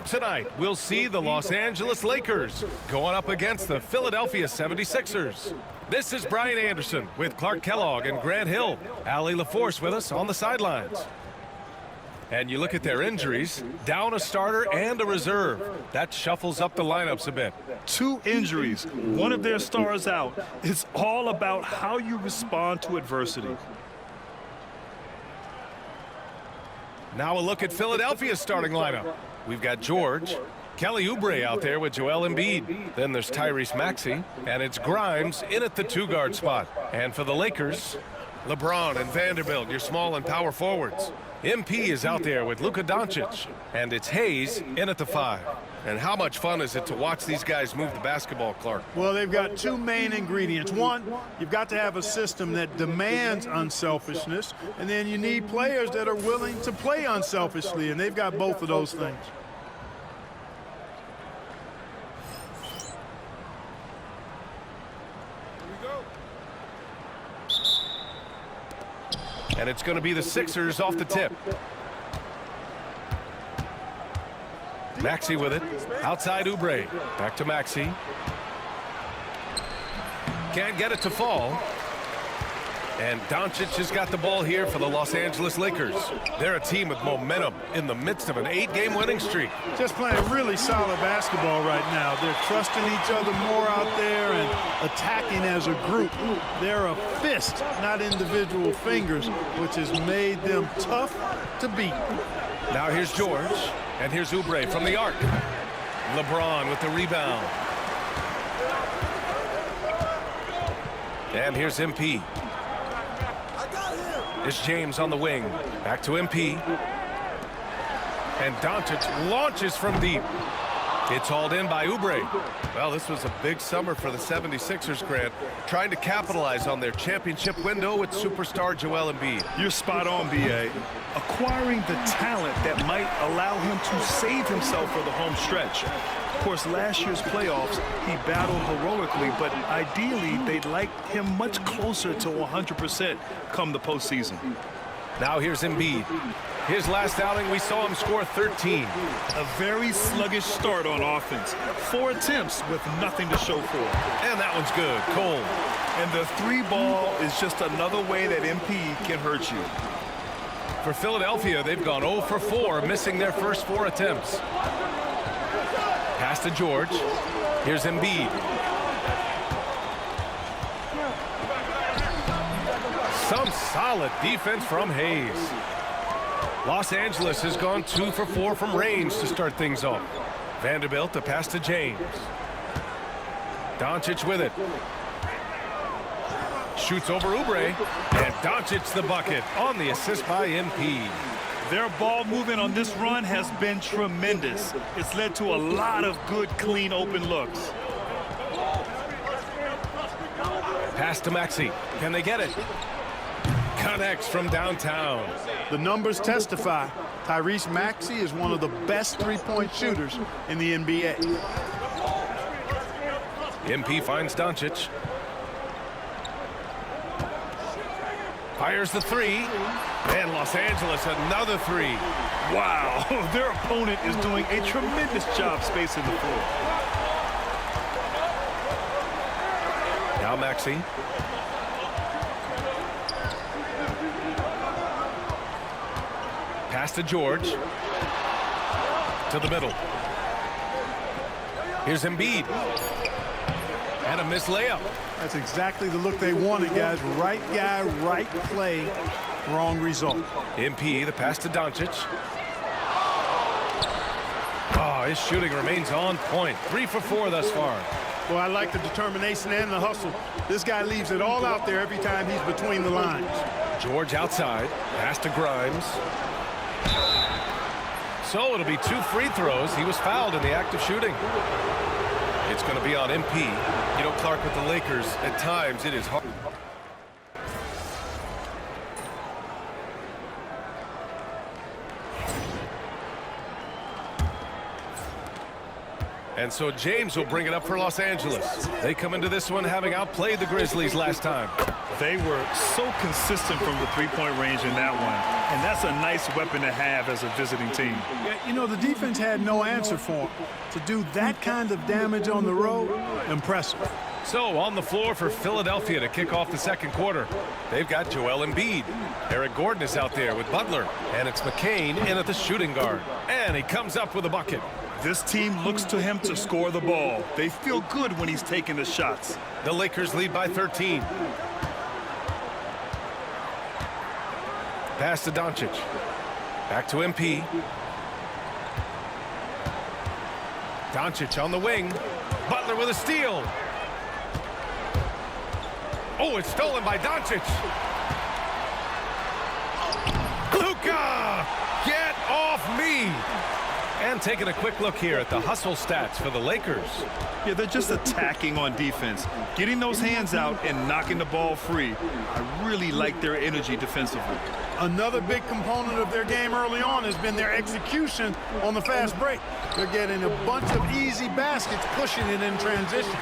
tonight, we'll see the Los Angeles Lakers going up against the Philadelphia 76ers. This is Brian Anderson with Clark Kellogg and Grant Hill. Allie LaForce with us on the sidelines. And you look at their injuries, down a starter and a reserve. That shuffles up the lineups a bit. 2 injuries, one of their stars out. It's all about how you respond to adversity. Now a look at Philadelphia's starting lineup. We've got George, Kelly Oubre out there with Joel Embiid. Then there's Tyrese Maxey, and it's Grimes in at the 2-guard spot. And for the Lakers, LeBron and Vanderbilt, your small and power forwards. MP is out there with Luka Doncic, and it's Hayes in at the 5. And how much fun is it to watch these guys move the basketball, Clark? Well, they've got 2 main ingredients. One, you've got to have a system that demands unselfishness, and then you need players that are willing to play unselfishly, and they've got both of those things. And it's going to be the Sixers off the tip. Maxey with it. Outside Oubre. Back to Maxey. Can't get it to fall. And Doncic has got the ball here for the Los Angeles Lakers. They're a team with momentum in the midst of an 8-game winning streak. Just playing really solid basketball right now. They're trusting each other more out there and attacking as a group. They're a fist, not individual fingers, which has made them tough to beat. Now here's George, and here's Oubre from the arc. LeBron with the rebound. And here's MP. It's James on the wing. Back to MP. And Doncic launches from deep. It's hauled in by Oubre. Well, this was a big summer for the 76ers, Grant, trying to capitalize on their championship window with superstar Joel Embiid. You're spot on, B.A. Acquiring the talent that might allow him to save himself for the home stretch. Of course, last year's playoffs, he battled heroically, but ideally, they'd like him much closer to 100% come the postseason. Now here's Embiid. His last outing, we saw him score 13. A very sluggish start on offense. 4 attempts with nothing to show for it. And that one's good, cold. And the 3-ball is just another way that MP can hurt you. For Philadelphia, they've gone 0 for 4, missing their first 4 attempts. Pass to George. Here's Embiid. Some solid defense from Hayes. Los Angeles has gone 2 for 4 from range to start things off. Vanderbilt to pass to James. Doncic with it. Shoots over Oubre. And Doncic the bucket on the assist by MP. Their ball movement on this run has been tremendous. It's led to a lot of good, clean, open looks. Pass to Maxey. Can they get it? Connects from downtown. The numbers testify. Tyrese Maxey is one of the best 3-point shooters in the NBA. MP finds Doncic. Fires the 3. And Los Angeles another 3. Wow, their opponent is doing a tremendous job spacing the floor. Now Maxey. Pass to George. To the middle. Here's Embiid. And a missed layup. That's exactly the look they wanted, guys. Right guy, right play, wrong result. MP, the pass to Doncic. Oh, his shooting remains on point. 3 for 4 thus far. Well, I like the determination and the hustle. This guy leaves it all out there every time he's between the lines. George outside. Pass to Grimes. So it'll be 2 free throws. He was fouled in the act of shooting. It's going to be on MP. You know, Clark, with the Lakers, at times it is hard. And so James will bring it up for Los Angeles. They come into this one having outplayed the Grizzlies last time. They were so consistent from the three-point range in that one. And that's a nice weapon to have as a visiting team. Yeah, you know, the defense had no answer for him. To do that kind of damage on the road, impressive. So on the floor for Philadelphia to kick off the second quarter. They've got Joel Embiid. Eric Gordon is out there with Butler. And it's McCain in at the shooting guard. And he comes up with a bucket. This team looks to him to score the ball. They feel good when he's taking the shots. The Lakers lead by 13. Pass to Doncic. Back to MP. Doncic on the wing. Butler with a steal. Oh, it's stolen by Doncic. Luka! Get off me! And taking a quick look here at the hustle stats for the Lakers. Yeah, they're just attacking on defense, getting those hands out and knocking the ball free. I really like their energy defensively. Another big component of their game early on has been their execution on the fast break. They're getting a bunch of easy baskets, pushing it in transition.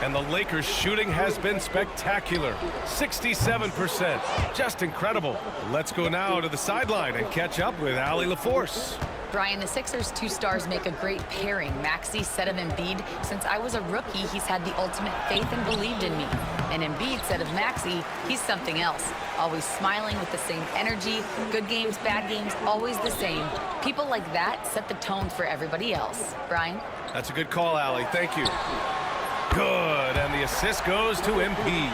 And the Lakers' shooting has been spectacular. 67%. Just incredible. Let's go now to the sideline and catch up with Allie LaForce. Brian, the Sixers' two stars make a great pairing. Maxey said of Embiid, since I was a rookie, he's had the ultimate faith and believed in me. And Embiid said of Maxey, he's something else. Always smiling with the same energy. Good games, bad games, always the same. People like that set the tone for everybody else. Brian? That's a good call, Allie. Thank you. Good, and the assist goes to MP.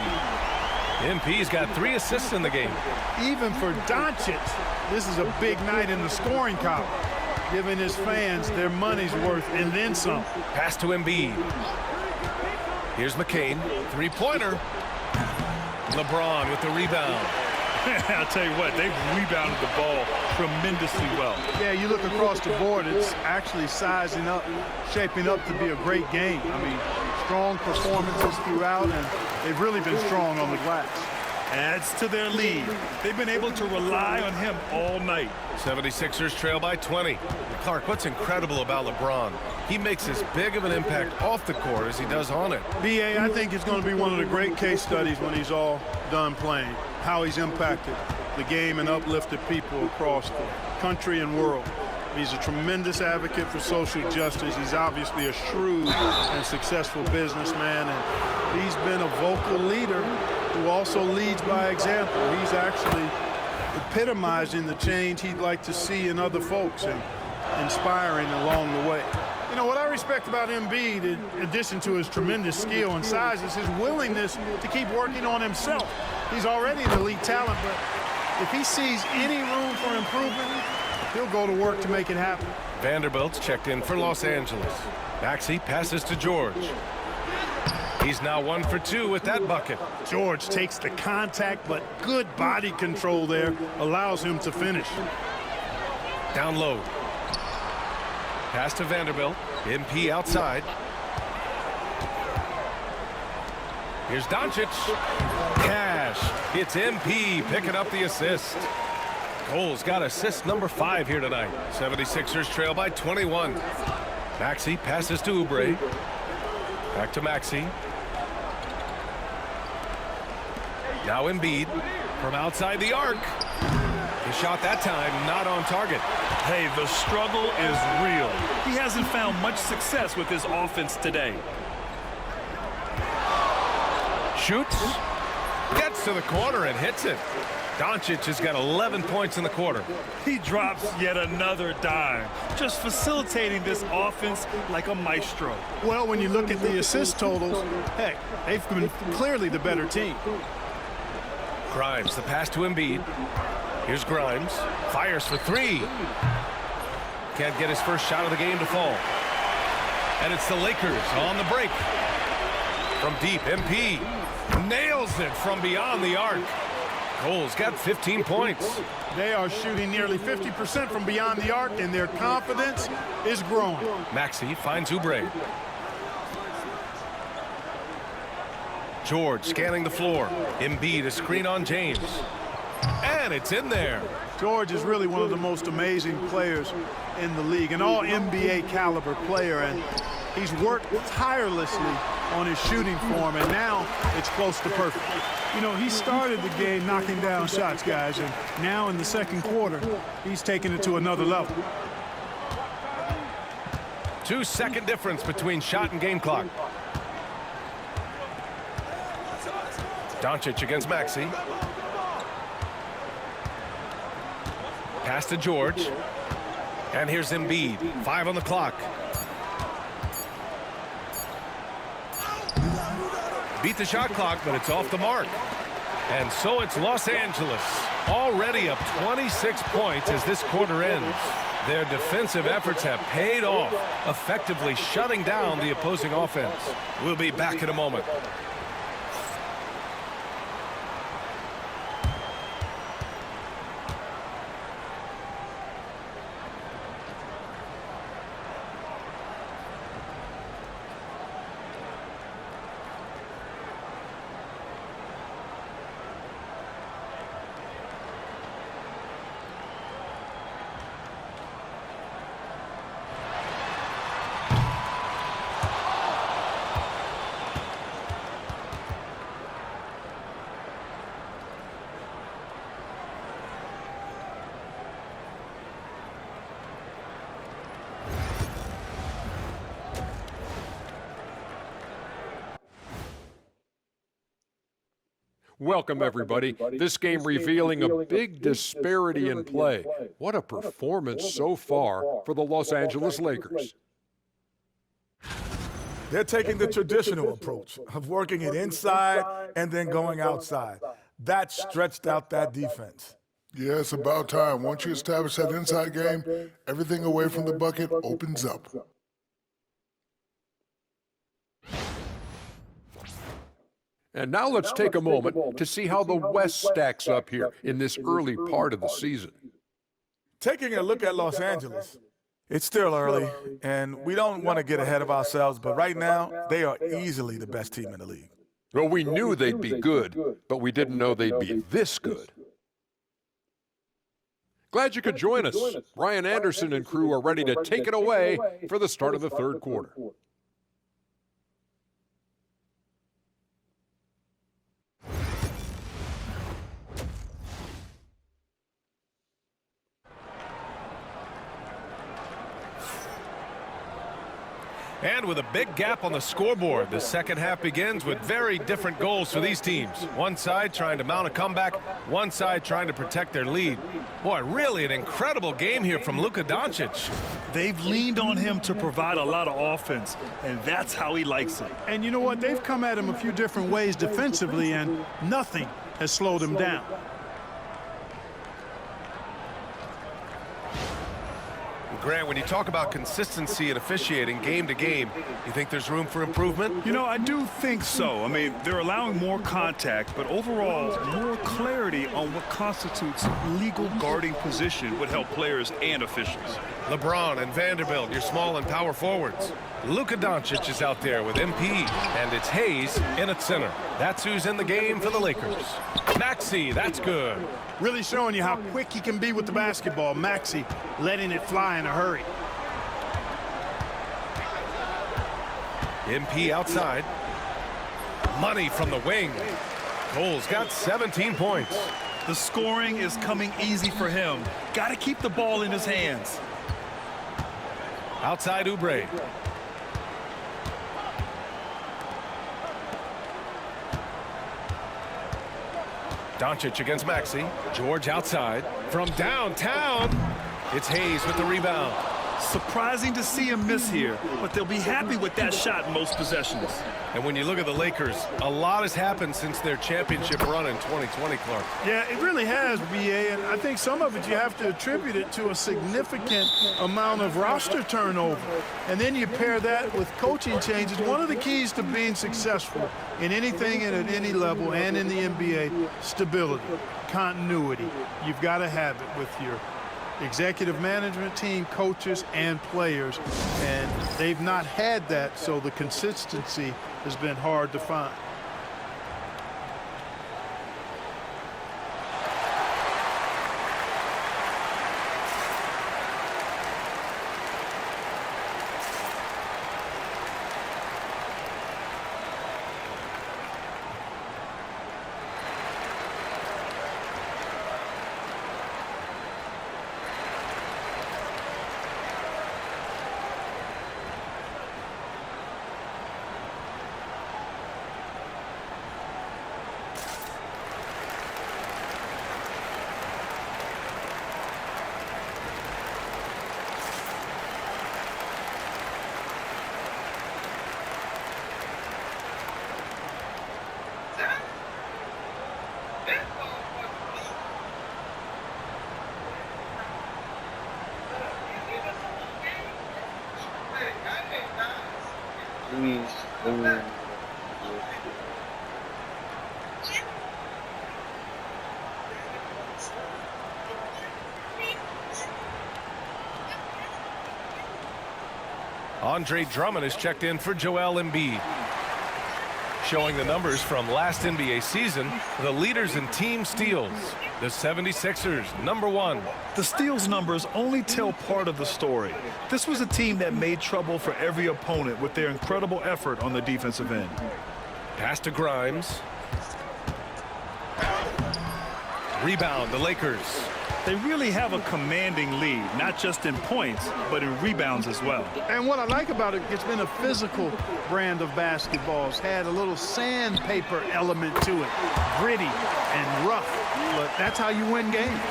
MP's got 3 assists in the game. Even for Doncic, this is a big night in the scoring column, giving his fans their money's worth and then some. Pass to Embiid. Here's McCain, three-pointer. LeBron with the rebound. I'll tell you what, they've rebounded the ball tremendously well. Yeah, you look across the board, it's actually sizing up, shaping up to be a great game. I mean, strong performances throughout, and they've really been strong on the glass. Adds to their lead. They've been able to rely on him all night. 76ers trail by 20. Clark, what's incredible about LeBron? He makes as big of an impact off the court as he does on it. B.A., I think it's going to be one of the great case studies when he's all done playing, how he's impacted the game and uplifted people across the country and world. He's a tremendous advocate for social justice. He's obviously a shrewd and successful businessman, and he's been a vocal leader who also leads by example. He's actually epitomizing the change he'd like to see in other folks and inspiring along the way. You know, what I respect about Embiid, in addition to his tremendous skill and size, is his willingness to keep working on himself. He's already an elite talent, but if he sees any room for improvement, he'll go to work to make it happen. Vanderbilt's checked in for Los Angeles. Maxey passes to George. He's now 1 for 2 with that bucket. George takes the contact, but good body control there allows him to finish. Down low. Pass to Vanderbilt. MP outside. Here's Doncic. Cash. It's MP picking up the assist. Cole's got assist number 5 here tonight. 76ers trail by 21. Maxey passes to Oubre. Back to Maxey. Now Embiid from outside the arc. He shot that time, not on target. Hey, the struggle is real. He hasn't found much success with his offense today. Shoots. Gets to the corner and hits it. Doncic has got 11 points in the quarter. He drops yet another dime, just facilitating this offense like a maestro. Well, when you look at the assist totals, heck, they've been clearly the better team. Grimes, the pass to Embiid. Here's Grimes. Fires for 3. Can't get his first shot of the game to fall. And it's the Lakers on the break. From deep, MP nails it from beyond the arc. Cole's got 15 points. They are shooting nearly 50% from beyond the arc, and their confidence is growing. Maxey finds Oubre. George scanning the floor. Embiid a screen on James. And it's in there. George is really one of the most amazing players in the league, an all-NBA caliber player, and he's worked tirelessly on his shooting form, and now it's close to perfect. You know, he started the game knocking down shots, guys, and now in the second quarter, he's taking it to another level. 2-second difference between shot and game clock. Doncic against Maxey. Pass to George. And here's Embiid. 5 on the clock. Beat the shot clock, but it's off the mark. And so it's Los Angeles, already up 26 points as this quarter ends. Their defensive efforts have paid off, effectively shutting down the opposing offense. We'll be back in a moment. Welcome, everybody. This game revealing a big disparity in play. What a performance so far for the Los Angeles Lakers. They're taking the traditional approach of working it inside and then going outside. That stretched out that defense. Yeah, it's about time. Once you establish that inside game, everything away from the bucket opens up. And now let's take a moment to see how the West stacks up here in this early part of the season. Taking a look at Los Angeles, it's still early, and we don't want to get ahead of ourselves, but right now, they are easily the best team in the league. Well, we knew they'd be good, but we didn't know they'd be this good. Glad you could join us. Ryan Anderson and crew are ready to take it away for the start of the third quarter. And with a big gap on the scoreboard, the second half begins with very different goals for these teams. One side trying to mount a comeback, one side trying to protect their lead. Boy, really an incredible game here from Luka Doncic. They've leaned on him to provide a lot of offense, and that's how he likes it. And you know what? They've come at him a few different ways defensively, and nothing has slowed him down. Grant, when you talk about consistency and officiating game to game, you think there's room for improvement? You know, I do think so. I mean, they're allowing more contact, but overall, more clarity on what constitutes legal guarding position would help players and officials. LeBron and Vanderbilt, your small and power forwards. Luka Doncic is out there with MP, and it's Hayes in at center. That's who's in the game for the Lakers. Maxey, that's good. Really showing you how quick he can be with the basketball. Maxey letting it fly in a hurry. MP outside. Money from the wing. Cole's got 17 points. The scoring is coming easy for him. Got to keep the ball in his hands. Outside Oubre. Doncic against Maxey. George outside. From downtown, it's Hayes with the rebound. Surprising to see him miss here, but they'll be happy with that shot in most possessions. And when you look at the Lakers, a lot has happened since their championship run in 2020, Clark. Yeah, it really has, B.A., and I think some of it you have to attribute it to a significant amount of roster turnover. And then you pair that with coaching changes. One of the keys to being successful in anything and at any level and in the NBA, stability, continuity. You've got to have it with your executive management team, coaches, and players, and they've not had that, so the consistency has been hard to find. Andre Drummond is checked in for Joel Embiid. Showing the numbers from last NBA season, the leaders in team steals. The 76ers, #1. The steals numbers only tell part of the story. This was a team that made trouble for every opponent with their incredible effort on the defensive end. Pass to Grimes. Rebound, the Lakers. They really have a commanding lead, not just in points, but in rebounds as well. And what I like about it, it's been a physical brand of basketball. It's had a little sandpaper element to it, gritty and rough, but that's how you win games.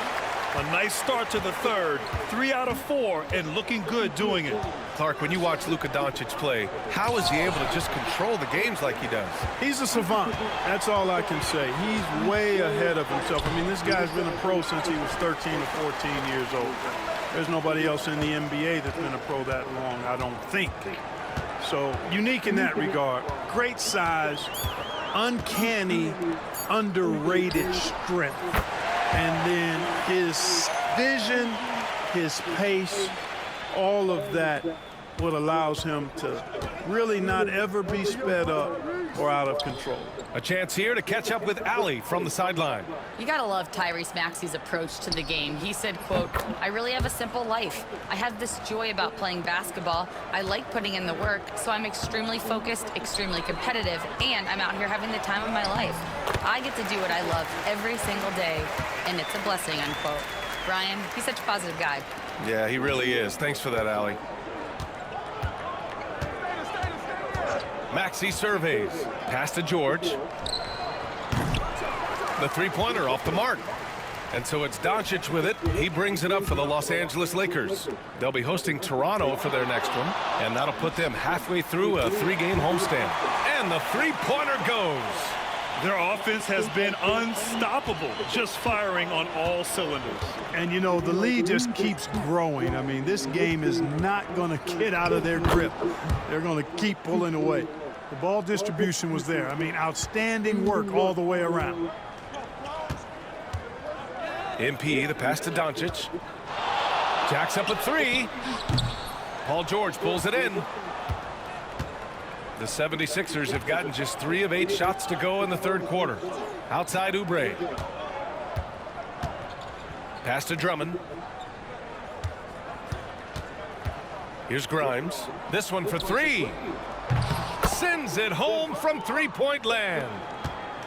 A nice start to the third, 3 out of 4, and looking good doing it. Clark, when you watch Luka Doncic play, how is he able to just control the games like he does? He's a savant. That's all I can say. He's way ahead of himself. I mean, this guy's been a pro since he was 13 or 14 years old. There's nobody else in the NBA that's been a pro that long, I don't think. So, unique in that regard. Great size, uncanny, underrated strength. And then his vision, his pace, all of that, what allows him to really not ever be sped up or out of control. A chance here to catch up with Allie from the sideline. You gotta love Tyrese Maxey's approach to the game. He said, quote, "I really have a simple life. I have this joy about playing basketball. I like putting in the work, so I'm extremely focused, extremely competitive, and I'm out here having the time of my life. I get to do what I love every single day, and it's a blessing," unquote. Brian, he's such a positive guy. Yeah, he really is. Thanks for that, Allie. Maxey surveys. Pass to George. The three-pointer off the mark. And so it's Doncic with it. He brings it up for the Los Angeles Lakers. They'll be hosting Toronto for their next one, and that'll put them halfway through a 3-game homestand. And the three-pointer goes. Their offense has been unstoppable, just firing on all cylinders. And, you know, the lead just keeps growing. I mean, this game is not going to get out of their grip. They're going to keep pulling away. The ball distribution was there. I mean, outstanding work all the way around. MP, the pass to Doncic. Jacks up a 3. Paul George pulls it in. The 76ers have gotten just 3 of 8 shots to go in the third quarter. Outside Oubre. Pass to Drummond. Here's Grimes. This one for 3. Sends it home from three-point land.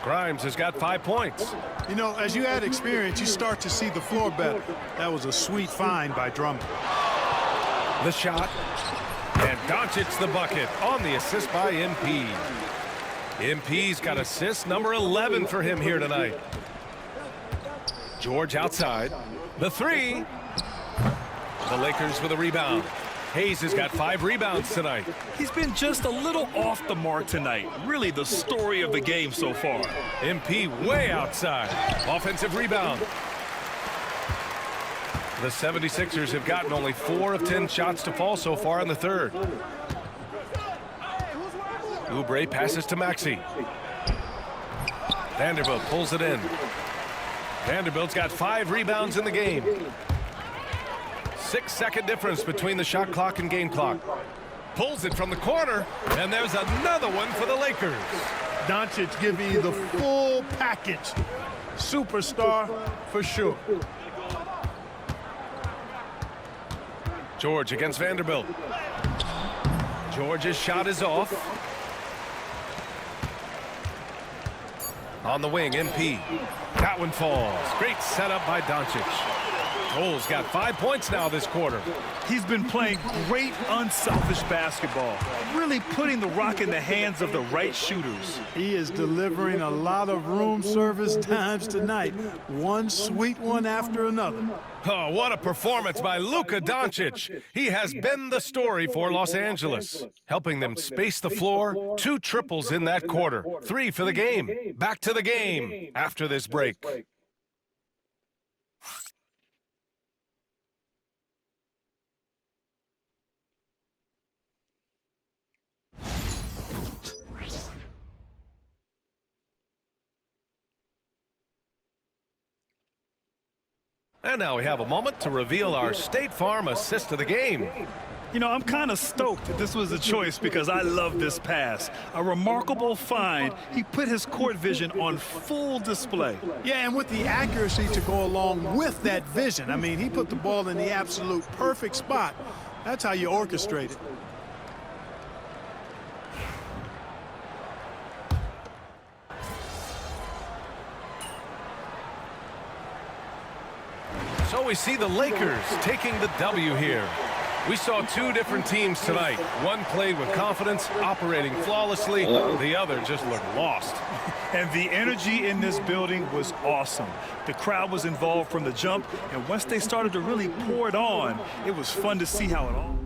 Grimes has got 5 points. You know, as you add experience, you start to see the floor better. That was a sweet find by Drummond. The shot. And Doncic the bucket on the assist by MP. MP's got assist number 11 for him here tonight. George outside. The 3. The Lakers with a rebound. Hayes has got 5 rebounds tonight. He's been just a little off the mark tonight. Really the story of the game so far. MP way outside. Offensive rebound. The 76ers have gotten only 4 of 10 shots to fall so far in the third. Oubre passes to Maxey. Vanderbilt pulls it in. Vanderbilt's got 5 rebounds in the game. 6-second difference between the shot clock and game clock. Pulls it from the corner, and there's another one for the Lakers. Doncic giving you the full package. Superstar for sure. George against Vanderbilt. George's shot is off. On the wing, MP. That one falls. Great setup by Doncic. Cole's got 5 points now this quarter. He's been playing great, unselfish basketball, really putting the rock in the hands of the right shooters. He is delivering a lot of room service times tonight. One sweet one after another. Oh, what a performance by Luka Doncic. He has been the story for Los Angeles, helping them space the floor. 2 triples in that quarter. 3 for the game. Back to the game after this break. And now we have a moment to reveal our State Farm assist of the game. You know, I'm kind of stoked that this was a choice because I love this pass. A remarkable find. He put his court vision on full display. Yeah, and with the accuracy to go along with that vision. I mean, he put the ball in the absolute perfect spot. That's how you orchestrate it. So we see the Lakers taking the W here. We saw two different teams tonight. One played with confidence, operating flawlessly. The other just looked lost. And the energy in this building was awesome. The crowd was involved from the jump, and once they started to really pour it on, it was fun to see how it all...